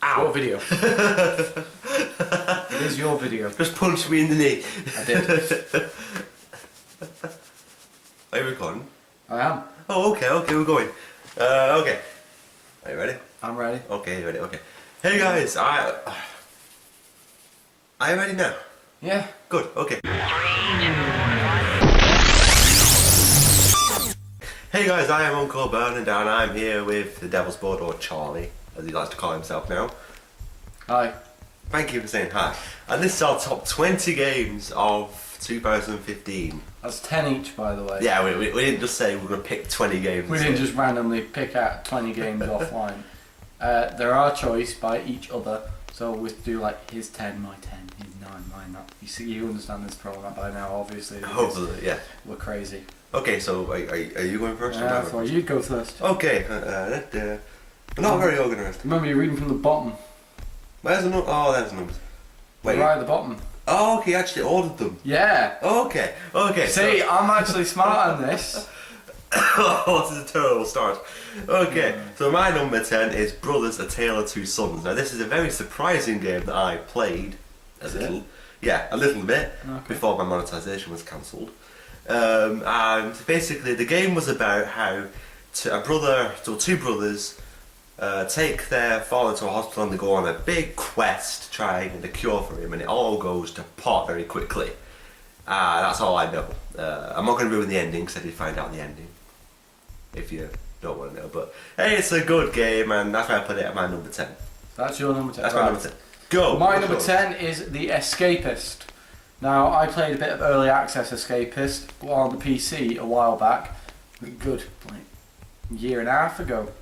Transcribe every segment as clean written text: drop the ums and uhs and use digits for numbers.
Ow. Your video. It is your video. Just punch me in the knee. I did. Are you recording? I am. Oh, okay, we're going. Okay. Are you ready? I'm ready. Okay, you ready? Okay. Hey guys, are you ready now? Yeah. Good, okay. Hey guys, I am Uncle Bernard and I'm here with the Devil's Board, or Charlie, as he likes to call himself now. Hi. Thank you for saying hi. And this is our top 20 games of 2015. That's 10 each, by the way. Yeah, we didn't just say we're going to pick 20 games. We didn't just randomly pick out 20 games offline. They're our choice by each other. So we do like his 10, my 10, his 9, mine 9. You see, you understand this format by now, obviously. Hopefully, yeah. We're crazy. Okay, so are you going first? I thought you'd go first. Okay, we're not very organised. Remember, you're reading from the bottom. Where's the number? Oh, there's the numbers. Wait. Right at the bottom. Oh, okay, you actually ordered them. Yeah. Oh, okay. See, so I'm actually smart on this. oh, this is a terrible start. Okay, so my number 10 is Brothers: A Tale of Two Sons. Now, this is a very surprising game that I played a little bit before my monetization was cancelled. And basically, the game was about how two brothers take their father to a hospital and they go on a big quest to try and get a cure for him, and it all goes to pot very quickly. That's all I know. I'm not going to ruin the ending because I did find out the ending, if you don't want to know. But hey, it's a good game, and that's why I put it at my number 10. That's your number 10. That's my number 10. Go! My number 10 is The Escapist. Now, I played a bit of early access Escapist on the PC a while back. Good, like a year and a half ago.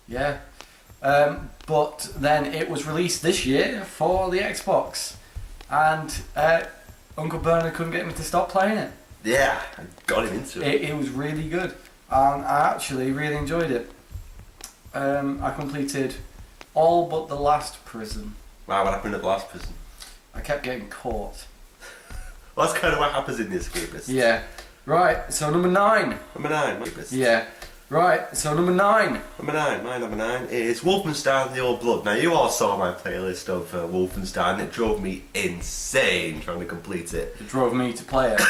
Yeah. But then it was released this year for the Xbox. And Uncle Bernard couldn't get me to stop playing it. Yeah, I got him into it. It was really good. And I actually really enjoyed it. I completed all but the last prison. Wow, what happened at the last prison? I kept getting caught. Well, that's kind of what happens in the Escapist. Yeah. Right, so number 9. Number 9, Escapist. Yeah. Right, so number 9. Number 9, my number 9 is Wolfenstein: The Old Blood. Now, you all saw my playlist of Wolfenstein. It drove me insane trying to complete it. It drove me to play it.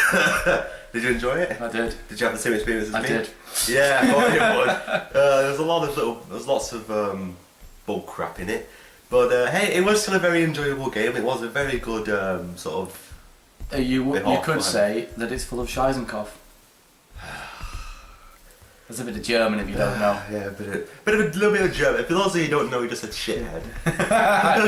Did you enjoy it? I did. Did you have the same experience as me? I did. Yeah, I thought you would. There's lots of bull crap in it. But hey, it was still a very enjoyable game. It was a very good sort of... You could say that it's full of Scheisenkopf. There's a bit of German if you don't know. Yeah, a little bit of German. For those of you who don't know, you're just a shithead. I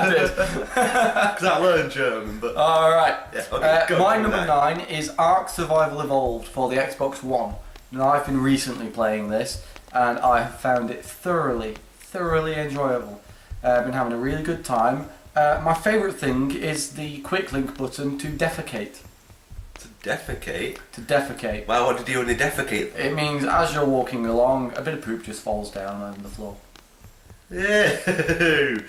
did. Because I learned German, but... Alright. Yeah, okay, my number 9 is Ark Survival Evolved for the Xbox One. Now, I've been recently playing this, and I found it thoroughly enjoyable. I've been having a really good time. My favourite thing is the quick link button to defecate. To defecate? To defecate. Well, what did you only defecate? It means as you're walking along, a bit of poop just falls down on the floor. Yeah. It's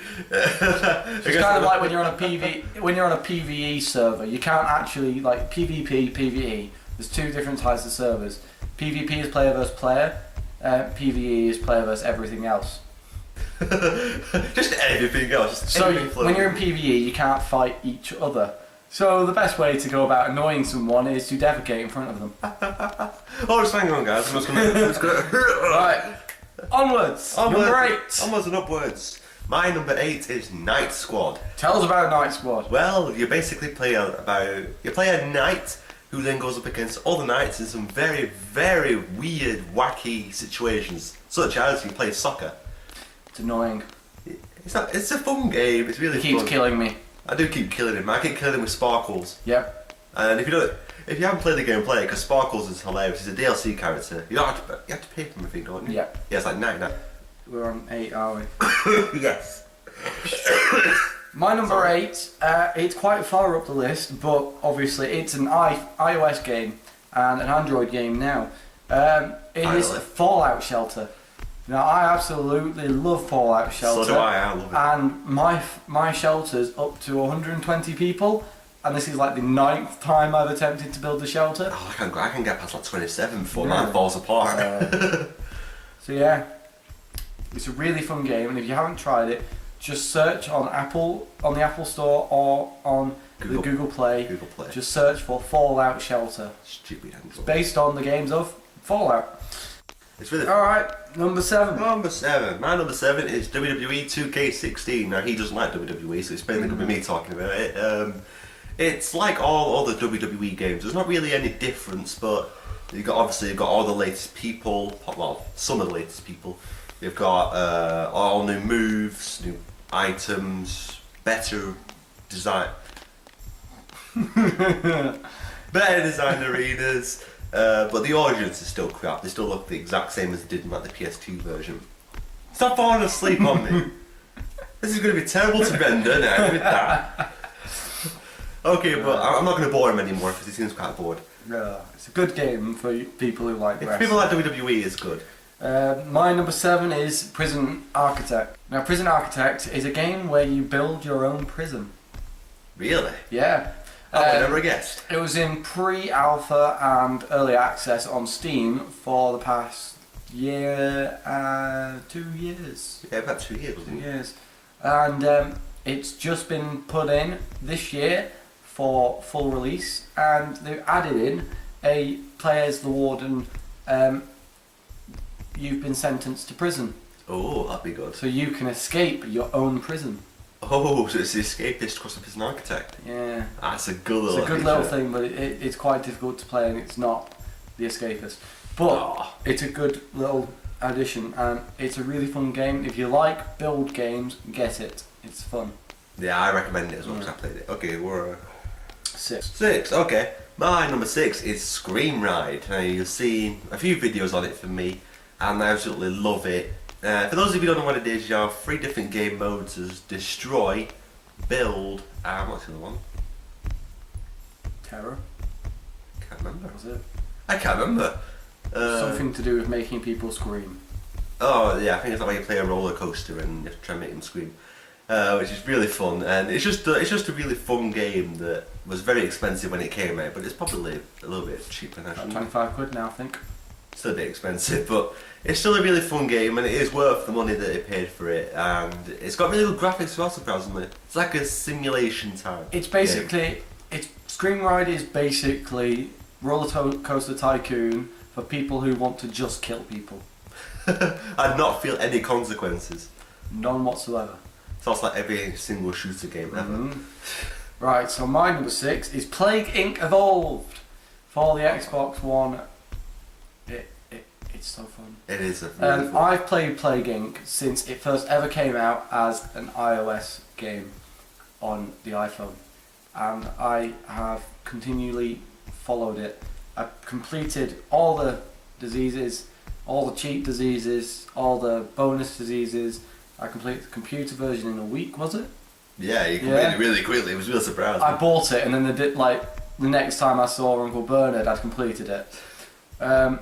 kind of like when you're on a PvE server. You can't actually, like, PvP, PvE. There's two different types of servers. PvP is player versus player. PvE is player versus everything else. Just everything else. So when you're in PvE, you can't fight each other. So the best way to go about annoying someone is to defecate in front of them. Oh, just hang on, guys. I'm just gonna... Right. Onwards. Number 8. Onwards and upwards. My number 8 is Night Squad. Tell us about Night Squad. Well, you basically play a knight who then goes up against other knights in some very, very weird, wacky situations, such as you play soccer. It's annoying. It's a fun game. It's really fun. He keeps killing me. I do keep killing him. I keep killing him with Sparkles. Yep. And if you haven't played the game, play it, because Sparkles is hilarious. He's a DLC character. You have to pay for him, I think, don't you? Yep. Yeah, it's like 99. We're on 8, are we? Yes. My number 8, it's quite far up the list, but obviously it's an iOS game and an Android game now. It is Fallout Shelter. Now, I absolutely love Fallout Shelter. So do I love it. And my shelter's up to 120 people, and this is like the 9th time I've attempted to build a shelter. Oh, I can get past like 27 before mine falls apart. So yeah. It's a really fun game, and if you haven't tried it, just search on the Apple Store or on the Google Play. Google Play. Just search for Fallout Shelter. Stupid handle. It's based on the games of Fallout. It's really All right, number 7. Number 7. My number 7 is WWE 2K16. Now he doesn't like WWE, so it's mainly going to be me talking about it. It's like all other WWE games. There's not really any difference, but you've got all the latest people. Well, some of the latest people. You've got all new moves, new items, better design, better designed arenas. But the audience is still crap. They still look the exact same as they did in like the PS2 version. Stop falling asleep on me. This is going to be terrible to render now with that. Okay, but I'm not going to bore him anymore because he seems quite bored. Yeah, it's a good game for people who like If wrestling. people like WWE, it's good. My number 7 is Prison Architect. Now, Prison Architect is a game where you build your own prison. Really? Yeah. I would never have guessed. It was in pre-alpha and early access on Steam for the past year, 2 years. Yeah, about 2 years, wasn't 2 it? years. And it's just been put in this year for full release, and they've added in a play as the warden. You've been sentenced to prison, Oh, that'd be good. so you can escape your own prison. Oh, so it's the Escapist cross the Prison Architect. Yeah. That's a good little It's a good feature. little thing, but it's quite difficult to play, and it's not the Escapist. But it's a good little addition, and it's a really fun game. If you like build games, get it. It's fun. Yeah, I recommend it as well because I played it. Okay, we're 6. 6. Okay, my number 6 is Scream Ride. Now you've seen a few videos on it from me, and I absolutely love it. For those of you who don't know what it is, you have 3 different game modes: as destroy, build, and what's the other one? Terror, Can't remember. was it? I can't remember. Something to do with making people scream. Oh yeah, I think it's like when you play a roller coaster and you have to try and make them scream, which is really fun. And it's just a really fun game that was very expensive when it came out, but it's probably a little bit cheaper now. About 25 quid now, I think. Still a bit expensive, but it's still a really fun game, and it is worth the money that they paid for it. And it's got really good graphics as well, surprisingly. It's like a simulation type. It's basically, Scream Ride is basically Roller Coaster Tycoon for people who want to just kill people. And not feel any consequences. None whatsoever. So it's like every single shooter game ever. Right, so my number 6 is Plague Inc. Evolved for the Xbox One. It's so fun. It is a really fun. I've played Plague Inc. since it first ever came out as an iOS game on the iPhone, and I have continually followed it. I've completed all the diseases, all the cheat diseases, all the bonus diseases. I completed the computer version in a week, was it? Yeah, you completed it really quickly. It was really surprising. I bought it, and then the next time I saw Uncle Bernard, I'd completed it. Well,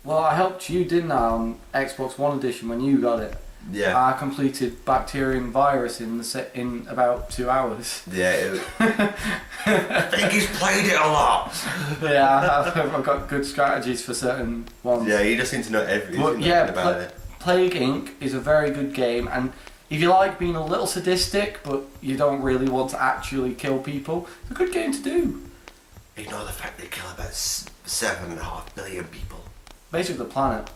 I helped you, didn't I, on Xbox One Edition when you got it? Yeah. I completed Bacterium Virus in about 2 hours. Yeah. I think he's played it a lot. Yeah, I've got good strategies for certain ones. Yeah, you just need to know everything But yeah, about it. Plague Inc. is a very good game, and if you like being a little sadistic, but you don't really want to actually kill people, it's a good game to do. Ignore the fact they kill about 7.5 billion people. Basically, the planet.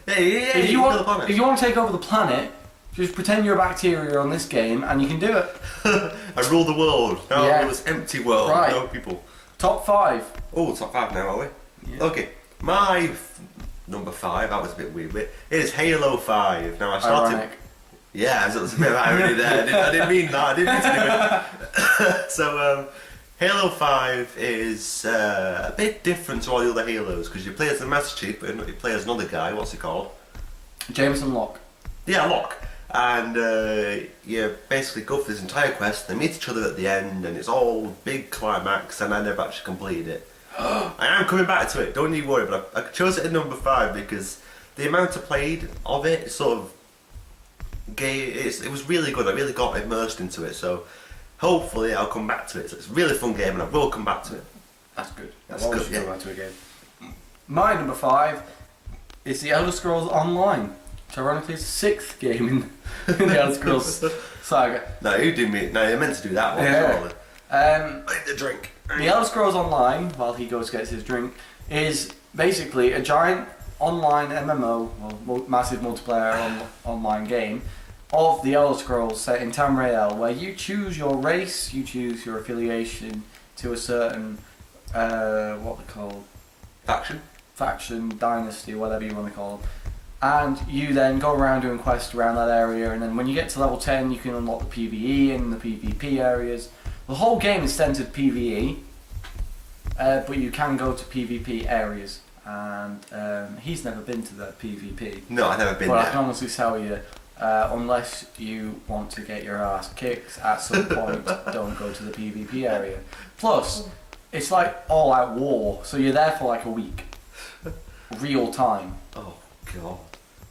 Yeah, If you want to take over the planet, just pretend you're a bacteria on this game, and you can do it. I rule the world. Now Yeah. it was empty world. Right. No people. Top 5. Oh, top 5 now, are we? Yeah. Okay. My number 5, that was a bit weird, but it is Halo 5. Now I started. Ironic. Yeah, so there's a bit of irony there. I didn't mean that. I didn't mean to do it. So, Halo 5 is a bit different to all the other Halos because you play as the Master Chief, but you play as another guy. What's he called? Jameson Locke. Yeah, Locke. And you basically go for this entire quest. They meet each other at the end, and it's all big climax. And I never actually completed it. I am coming back to it. Don't you worry. But I chose it at number 5 because the amount I played of it sort of it was really good. I really got immersed into it. So hopefully I'll come back to it. So it's a really fun game, and I will come back to it. That's good. That's I'll always good, yeah. go back to a game. My number 5 is the Elder Scrolls Online. Which ironically is the 6th game in the Elder Scrolls saga. No, you did me. No, you meant to do that one. Yeah. Like the drink. The Elder Scrolls Online, while he goes gets his drink, is basically a giant online MMO, or massive multiplayer online game, of the Elder Scrolls set in Tamriel, where you choose your race, you choose your affiliation to a certain, what they call faction, dynasty, whatever you want to call them. And you then go around doing quests around that area, and then when you get to level 10 you can unlock the PvE and the PvP areas. The whole game is centered PvE, but you can go to PvP areas, and he's never been to the PvP. No, I've never been but there. I can honestly tell you, unless you want to get your ass kicked at some point, don't go to the PvP area. Plus, it's like all out war, so you're there for like a week. Real time. Oh god.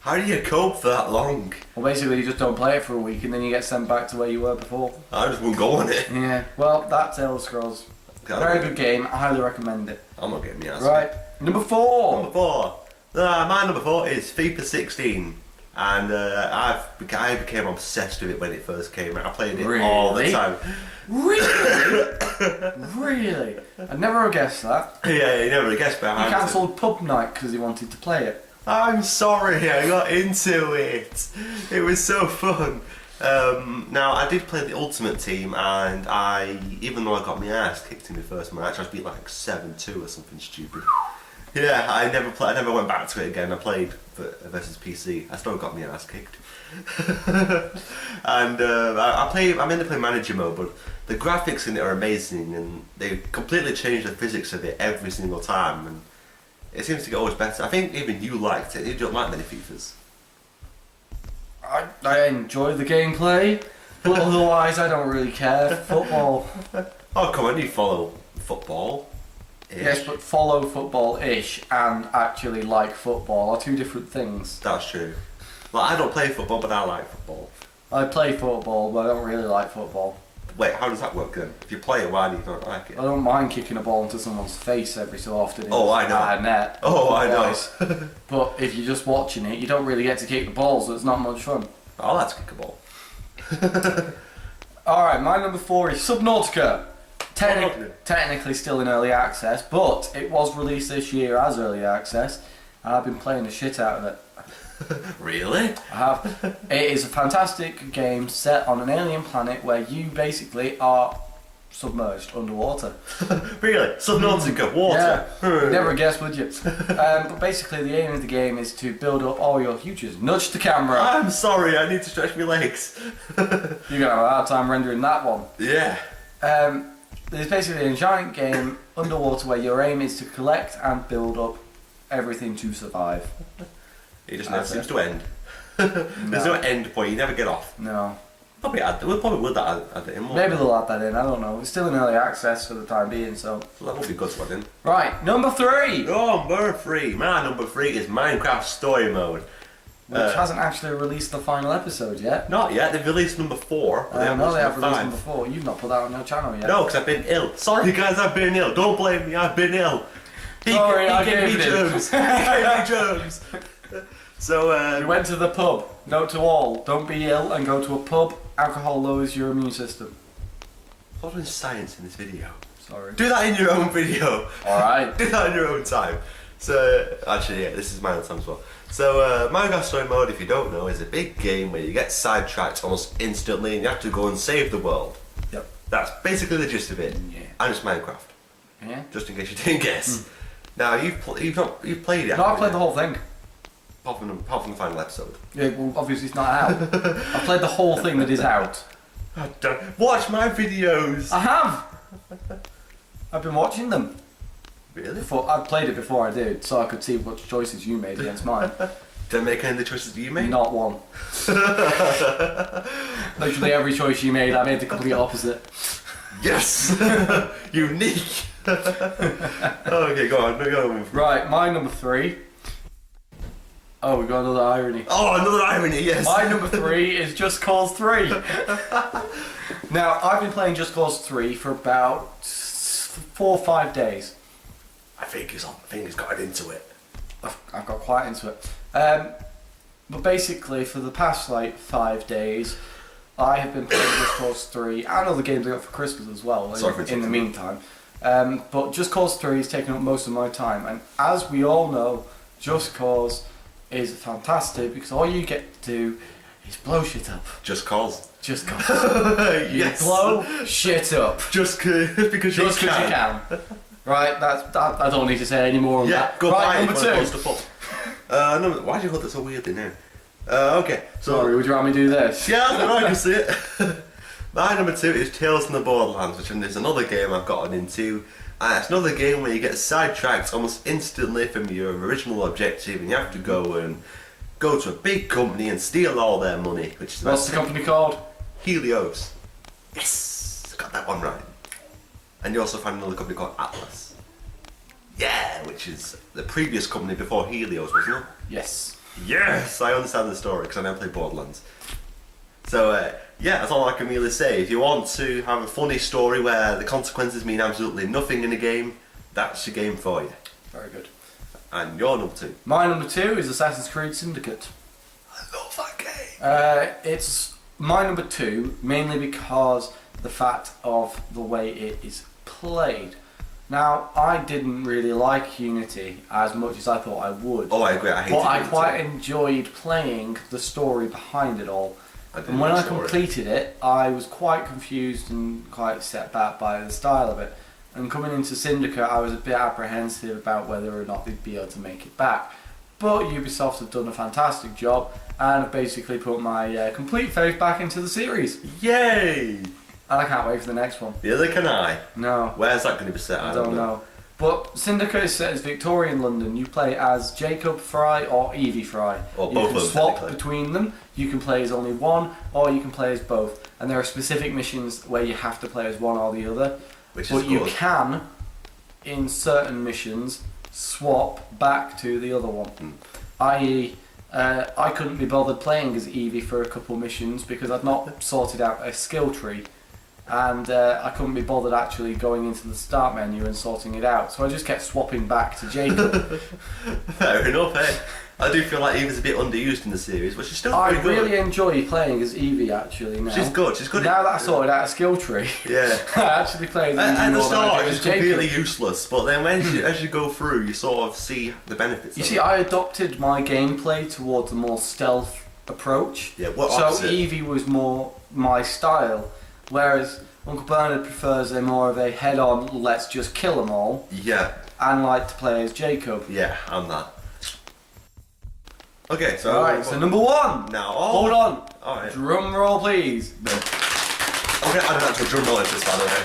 How do you cope for that long? Well, basically you just don't play it for a week and then you get sent back to where you were before. I just won't go on it. Yeah, well, that's Elder Scrolls. Very good game, I highly recommend it. I'm not getting the ass. Right, number 4. Number 4. My number 4 is FIFA 16. And I became obsessed with it when it first came out. I played it all the time. Really? Really? I'd never have guessed that. Yeah, you never would have guessed, but He cancelled pub night because he wanted to play it. I'm sorry, I got into it. It was so fun. Now, I did play the Ultimate Team, and even though I got my ass kicked in the first match, I was beat like 7-2 or something stupid. Yeah, I never went back to it again. I played versus PC. I still got my ass kicked. And I mainly play manager mode, but the graphics in it are amazing, and they completely change the physics of it every single time, and it seems to get always better. I think even you liked it. You don't like many FIFAs. I enjoy the gameplay, but otherwise I don't really care. Football. Oh come on, you follow football. Yes, but follow football-ish and actually like football are two different things. That's true. Well, I don't play football, but I like football. I play football, but I don't really like football. Wait, how does that work then? If you play it, why do you not like it? I don't mind kicking a ball into someone's face every so often. Oh, I know. At a net. Oh, I know. But if you're just watching it, you don't really get to kick the ball, so it's not much fun. I like to kick a ball. Alright, my number 4 is Subnautica. Technically still in early access, but it was released this year as early access, and I've been playing the shit out of it. Really? I have. It is a fantastic game set on an alien planet where you basically are submerged underwater. Really? Subnautica, water? Yeah. You'd never guess, would you? But basically the aim of the game is to build up all your futures. Nudge the camera. I'm sorry, I need to stretch my legs. You're going to have a hard time rendering that one. Yeah. There's basically a giant game underwater where your aim is to collect and build up everything to survive. It just never seems to end. There's no end point, you never get off. No. We'll probably would add it in more. Maybe they'll add that in, I don't know. It's still in early access for the time being, so. That would be good to add in. Right, number 3! Number 3. My number 3 is Minecraft Story Mode. Which hasn't actually released the final episode yet. Not yet, they've released number 4. No, they have released number 4. You've not put that on your channel yet. No, because I've been ill. Sorry guys, I've been ill. Don't blame me, I've been ill. He gave me germs. He gave me germs. So, you went to the pub. Note to all, don't be ill and go to a pub. Alcohol lowers your immune system. What's with science in this video? Sorry. Do that in your own video. Alright. Do that in your own time. So, actually, yeah, this is my own time as well. So, Minecraft Story Mode, if you don't know, is a big game where you get sidetracked almost instantly and you have to go and save the world. Yep. That's basically the gist of it. Yeah. And it's Minecraft. Yeah. Just in case you didn't guess. Now, you've played it. No, I played the whole thing. Apart from the final episode. Yeah, well, obviously it's not out. I played the whole thing that is out. Watch my videos! I have! I've been watching them. Really? I played it before I did, so I could see what choices you made against mine. Did I make any of the choices that you made? Not one. Literally every choice you made, I made the complete opposite. Yes! Unique! Okay, go on. Right, my number 3. Oh, we got another irony. Oh, another irony, yes! My number 3 is Just Cause 3. Now, I've been playing Just Cause 3 for about 4 or 5 days. I think he's gotten into it. I've got quite into it. But basically, for the past like 5 days, I have been playing Just Cause 3 and other games I got for Christmas as well. In the meantime, but Just Cause 3 has taken up most of my time, and as we all know, Just Cause is fantastic because all you get to do is blow shit up. Just Cause. Just Cause. You blow shit up. Just because you can. Right, I don't need to say any more on that. Go right, buy number 2. Why do you hold it so weirdly now? Okay, so... Sorry, would you rather me do this? Yeah, I can see it. My number 2 is Tales from the Borderlands, which is another game I've gotten into. And it's another game where you get sidetracked almost instantly from your original objective, and you have to go to a big company and steal all their money, which is... What's the company called? Helios. Yes! Got that one right. And you also find another company called Atlas. Yeah, which is the previous company before Helios, wasn't it? Yes. Yes! I understand the story because I never played Borderlands. So, yeah, that's all I can really say. If you want to have a funny story where the consequences mean absolutely nothing in the game, that's your game for you. Very good. And your number 2? My number 2 is Assassin's Creed Syndicate. I love that game! It's my number 2 mainly because the fact of the way it is played. Now, I didn't really like Unity as much as I thought I would. Oh, I agree. But I quite enjoyed playing the story behind it all. And when I completed it, I was quite confused and quite set back by the style of it. And coming into Syndicate, I was a bit apprehensive about whether or not they'd be able to make it back. But Ubisoft have done a fantastic job and have basically put my complete faith back into the series. Yay! And I can't wait for the next one. Neither can I. No. Where's that going to be set? I don't know. But Syndicate is set as Victorian London. You play as Jacob Fry or Evie Fry. Or you both can of them, swap between them. You can play as only one, or you can play as both. And there are specific missions where you have to play as one or the other. Which is but you good. can, in certain missions, swap back to the other one. I.e., I couldn't be bothered playing as Evie for a couple missions because I'd not sorted out a skill tree. And I couldn't be bothered actually going into the start menu and sorting it out. So I just kept swapping back to Jacob. Fair enough, eh? I do feel like Evie's a bit underused in the series, but she's still very good. I really enjoy playing as Evie actually now. She's good, she's good. Now that I sorted out a skill tree, yeah. I actually play as Evie At the more than I start, do it's as Jacob. completely useless, but then as you go through, you sort of see the benefits. You see, I adopted my gameplay towards a more stealth approach. Yeah, what so opposite? Evie was more my style, whereas Uncle Bernard prefers a more of a head-on, let's just kill them all. Yeah. And like to play as Jacob. Yeah, I'm that. Okay, so... Alright, so number 1! Now, hold on! Alright. Drum roll, please! Okay, I don't have to drum roll into this, by the way.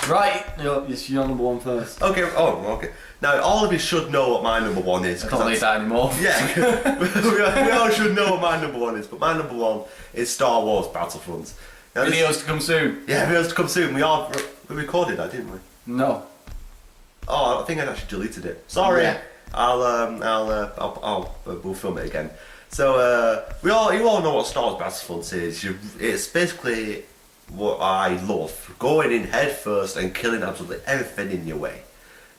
Right, it's your number 1 first. Okay, okay. Now, all of you should know what my number 1 is. I don't need that anymore. Yeah, we all should know what my number 1 is, but my number 1 is Star Wars Battlefront. Now, Videos to come soon. Yeah, videos to come soon. We recorded that, didn't we? No. Oh, I think I actually deleted it. Sorry. Yeah. We'll film it again. So you all know what Star Wars Battlefront is. It's basically what I love: going in head first and killing absolutely everything in your way.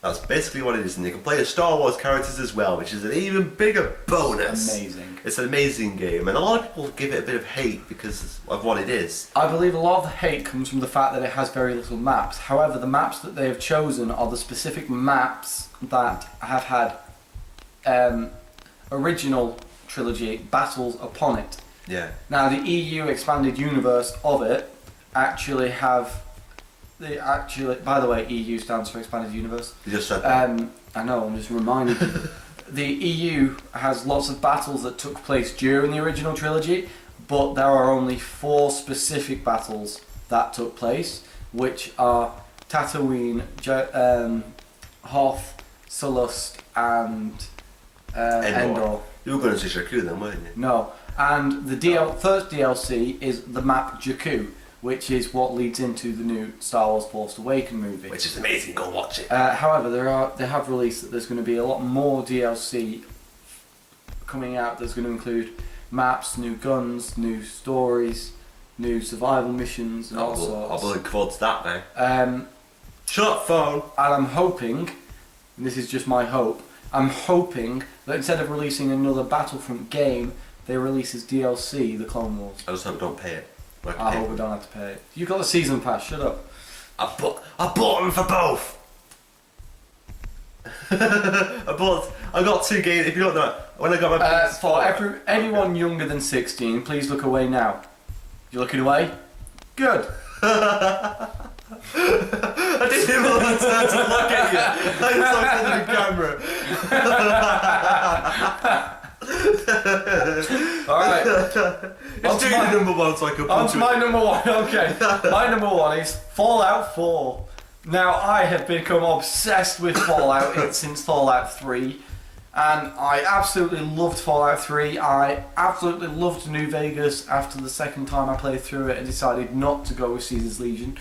That's basically what it is, and you can play as Star Wars characters as well, which is an even bigger bonus. Amazing. It's an amazing game, and a lot of people give it a bit of hate because of what it is. I believe a lot of the hate comes from the fact that it has very little maps. However, the maps that they have chosen are the specific maps that have had original trilogy battles upon it. Yeah. Now, the EU expanded universe of it actually have... by the way, EU stands for Expanded Universe. You just said that. I know, I'm just reminding you. The EU has lots of battles that took place during the original trilogy, but there are only 4 specific battles that took place, which are Tatooine, Hoth, Sullust, and Endor. You were going to say Jakku then, weren't you? No, and the first DLC is the map Jakku, which is what leads into the new Star Wars Force Awakens movie. Which is amazing, go watch it. However, they have released that there's going to be a lot more DLC coming out. There's going to include maps, new guns, new stories, new survival missions, and all sorts. I'll look forward to that now. Shut up, phone! And I'm hoping, and this is just my hope, I'm hoping that instead of releasing another Battlefront game, they release as DLC, the Clone Wars. I just hope I don't pay it. I hope we don't have to pay it. You got the season pass, shut up. I bought them for both! I got 2 games, if you don't know, when I got my PS4... For anyone younger than 16, please look away now. You're looking away? Good. I didn't even want to turn to look at you. I just looked at the camera. Alright. Let's do your number 1 so I can On to my number 1, okay. My number 1 is Fallout 4. Now, I have become obsessed with Fallout since Fallout 3. And I absolutely loved Fallout 3. I absolutely loved New Vegas after the second time I played through it and decided not to go with Caesar's Legion.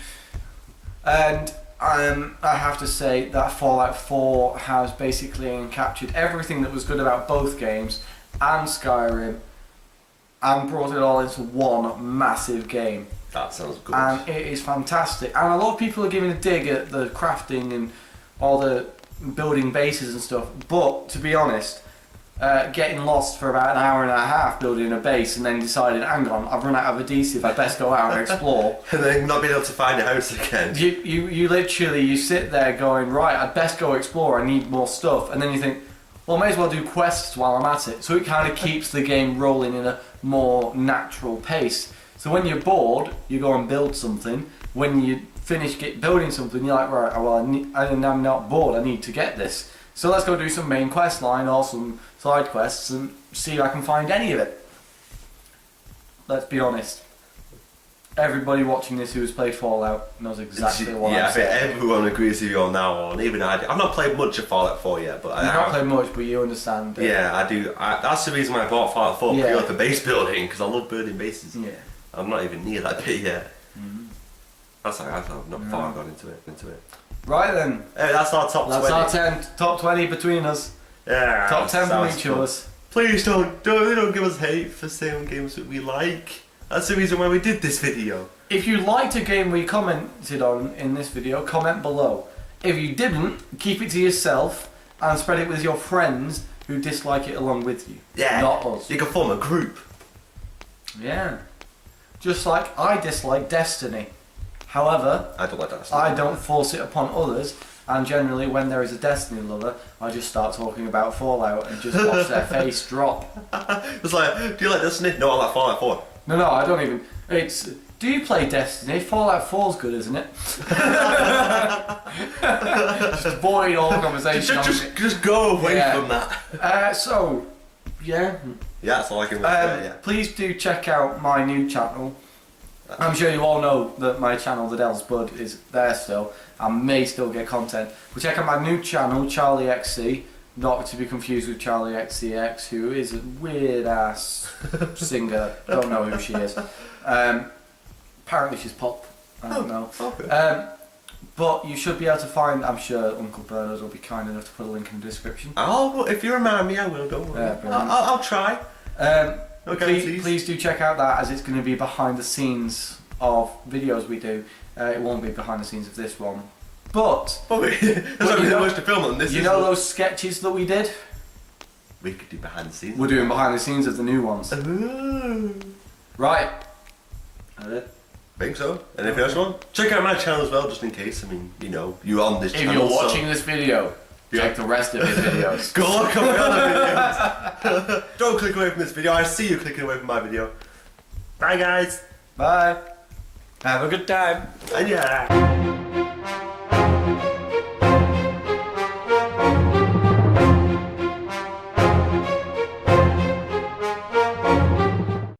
And I have to say that Fallout 4 has basically captured everything that was good about both games and Skyrim and brought it all into one massive game. That sounds good. And it is fantastic. And a lot of people are giving a dig at the crafting and all the building bases and stuff. But to be honest, getting lost for about an hour and a half building a base and then deciding, hang on, I've run out of adhesive, I best go out and explore. And then not being able to find a house again. You literally, you sit there going, right, I'd best go explore, I need more stuff. And then you think, well, I may as well do quests while I'm at it. So it kind of keeps the game rolling in a more natural pace. So when you're bored, you go and build something. When you finish building something, you're like, right, well, I'm not bored, I need to get this. So let's go do some main quest line or some side quests and see if I can find any of it. Let's be honest. Everybody watching this who has played Fallout knows exactly what I'm saying. Yeah, I think everyone agrees with you on that one. Even I do. I've not played much of Fallout 4 yet, but You've not played much, but you understand. Yeah, I do. That's the reason why I bought Fallout 4, purely for base building, because I love building bases. Yeah. I'm not even near that bit yet. That's like I've not far gone into it. Right then. Hey, that's our top 20. That's our 10, top 20 between us. Yeah. Top 10 from each of us. Please don't give us hate for saying games that we like. That's the reason why we did this video. If you liked a game we commented on in this video, comment below. If you didn't, keep it to yourself and spread it with your friends who dislike it along with you. Yeah. Not us. You can form a group. Yeah. Just like I dislike Destiny. However, I don't like Destiny. I don't force it upon others, and generally when there is a Destiny lover, I just start talking about Fallout and just watch their face drop. It's like, do you like Destiny? No, I like Fallout 4. No, I don't even. Do you play Destiny? Fallout 4's good, isn't it? Just avoid all conversation. Just go away from that. Yeah, that's all I can say, yeah. Please do check out my new channel. I'm sure you all know that my channel, The Devil's Bud, is there still. I may still get content. But check out my new channel, Charlie XC, not to be confused with Charlie XCX, who is a weird ass singer. Don't know who she is. Apparently she's pop. I don't know. Okay. But you should be able to find. I'm sure Uncle Bernard will be kind enough to put a link in the description. Oh, if you remind me, I will. Don't worry. I'll try. Okay, please do check out that, as it's going to be behind the scenes of videos we do. It won't be behind the scenes of this one, but there's not really much to film on this. You know those sketches that we did? We could do behind the scenes. We're doing behind the scenes of the new ones. Right. I think so. And if you else want, check out my channel as well, just in case. I mean, you know, you're on this channel. If you're watching this video, check the rest of his videos. Go look at my other videos. Don't click away from this video. I see you clicking away from my video. Bye, guys. Bye. Have a good time. And yeah.